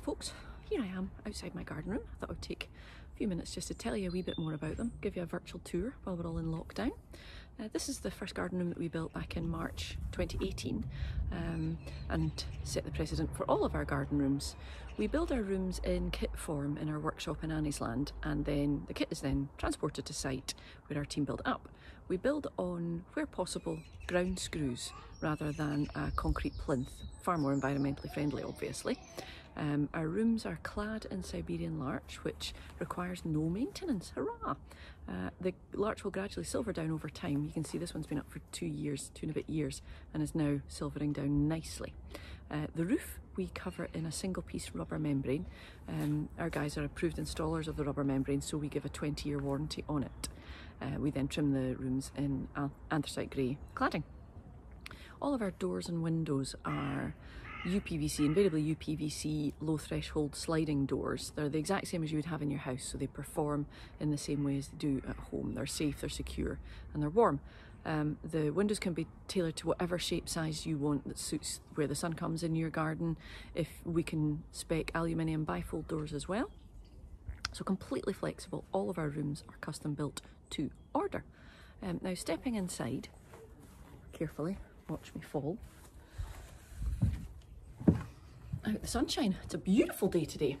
folks, here I am outside my garden room. I thought I'd take a few minutes just to tell you a wee bit more about them, give you a virtual tour while we're all in lockdown. This is the first garden room that we built back in March 2018 and set the precedent for all of our garden rooms. We build our rooms in kit form in our workshop in Anniesland, and then the kit is then transported to site where our team build up. We build on, where possible, ground screws rather than a concrete plinth, far more environmentally friendly obviously. Our rooms are clad in Siberian larch, which requires no maintenance. Hurrah! The larch will gradually silver down over time. You can see this one's been up for 2 and a bit years and is now silvering down nicely. The roof we cover in a single piece rubber membrane. Our guys are approved installers of the rubber membrane, so we give a 20-year warranty on it. We then trim the rooms in anthracite grey cladding. All of our doors and windows are UPVC, invariably UPVC low threshold sliding doors. They're the exact same as you would have in your house, so they perform in the same way as they do at home. They're safe, they're secure, and they're warm. The windows can be tailored to whatever shape size you want that suits where the sun comes in your garden. If we can spec aluminium bifold doors as well. So completely flexible. All of our rooms are custom built to order. Now stepping inside, carefully, watch me fall. Out the sunshine. It's a beautiful day today.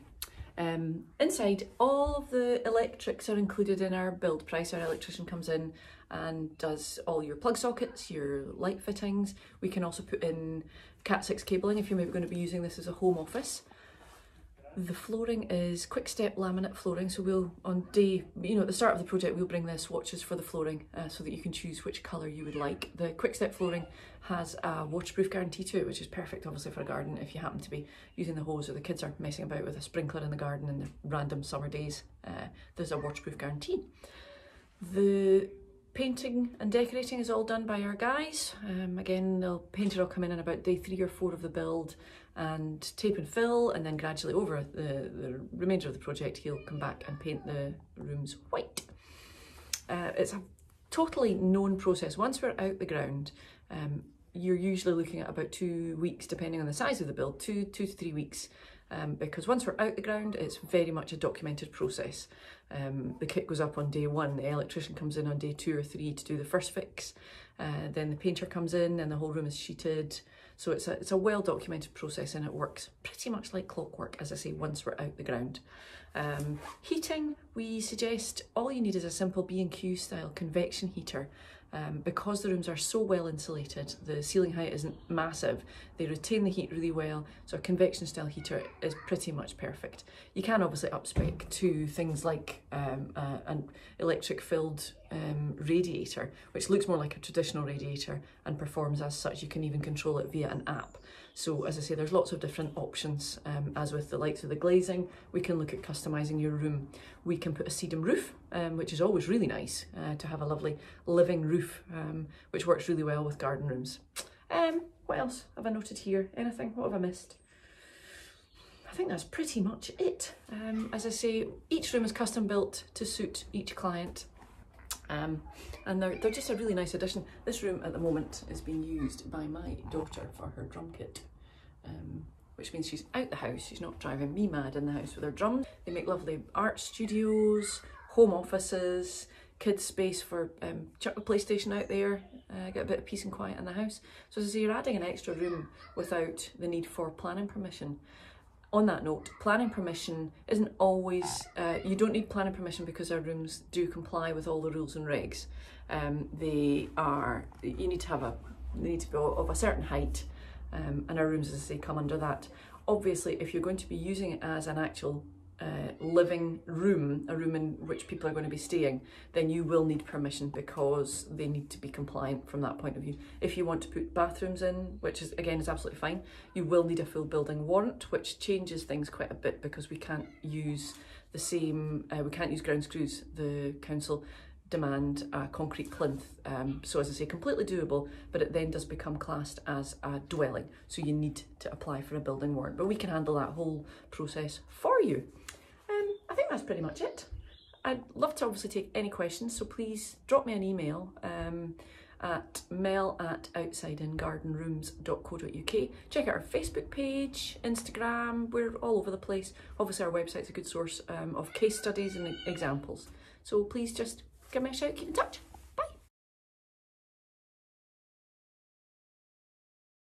Inside, all of the electrics are included in our build price. Our electrician comes in and does all your plug sockets, your light fittings. We can also put in Cat6 cabling if you're maybe going to be using this as a home office. The flooring is quick step laminate flooring, so we'll, on day, at the start of the project, we'll bring the swatches for the flooring so that you can choose which colour you would like. The quick step flooring has a waterproof guarantee to it, which is perfect obviously for a garden if you happen to be using the hose or the kids are messing about with a sprinkler in the garden in the random summer days. There's a waterproof guarantee. The painting and decorating is all done by our guys. Again, the painter will come in about day 3 or 4 of the build and tape and fill, and then gradually over the remainder of the project he'll come back and paint the rooms white. It's a totally known process. Once we're out the ground, you're usually looking at about 2 weeks depending on the size of the build, 2 to 3 weeks. Because once we're out the ground, it's very much a documented process. The kit goes up on day 1, the electrician comes in on day 2 or 3 to do the first fix, then the painter comes in and the whole room is sheeted. So it's a well documented process, and it works pretty much like clockwork, as I say, once we're out the ground. Heating, we suggest all you need is a simple B&Q style convection heater. Because the rooms are so well insulated, the ceiling height isn't massive, they retain the heat really well, so a convection style heater is pretty much perfect. You can obviously upspec to things like an electric filled radiator, which looks more like a traditional radiator and performs as such. You can even control it via an app. So as I say, there's lots of different options. As with the likes of the glazing, we can look at customising your room. We can put a sedum roof, which is always really nice to have a lovely living roof, which works really well with garden rooms. What else have I noted here? Anything? What have I missed? I think that's pretty much it. As I say, each room is custom built to suit each client. And they're just a really nice addition. This room at the moment is being used by my daughter for her drum kit, which means she's out the house, she's not driving me mad in the house with her drums. They make lovely art studios, home offices, kids space for chuck the PlayStation out there, get a bit of peace and quiet in the house. So as I say, you're adding an extra room without the need for planning permission. On that note, planning permission isn't always, you don't need planning permission because our rooms do comply with all the rules and regs. They need to be of a certain height, and our rooms, as I say, come under that. Obviously, if you're going to be using it as an actual living room, a room in which people are going to be staying, then you will need permission because they need to be compliant from that point of view. If you want to put bathrooms in, which is again is absolutely fine, you will need a full building warrant, which changes things quite a bit because we can't use the same, we can't use ground screws. The council demand a concrete plinth, so as I say, completely doable, but it then does become classed as a dwelling, so you need to apply for a building warrant, but we can handle that whole process for you. I think that's pretty much it. I'd love to obviously take any questions, so please drop me an email at mel@outsideingardenrooms.co.uk. Check out our Facebook page, Instagram, we're all over the place. Obviously our website's a good source of case studies and examples. So please just give me a shout, keep in touch.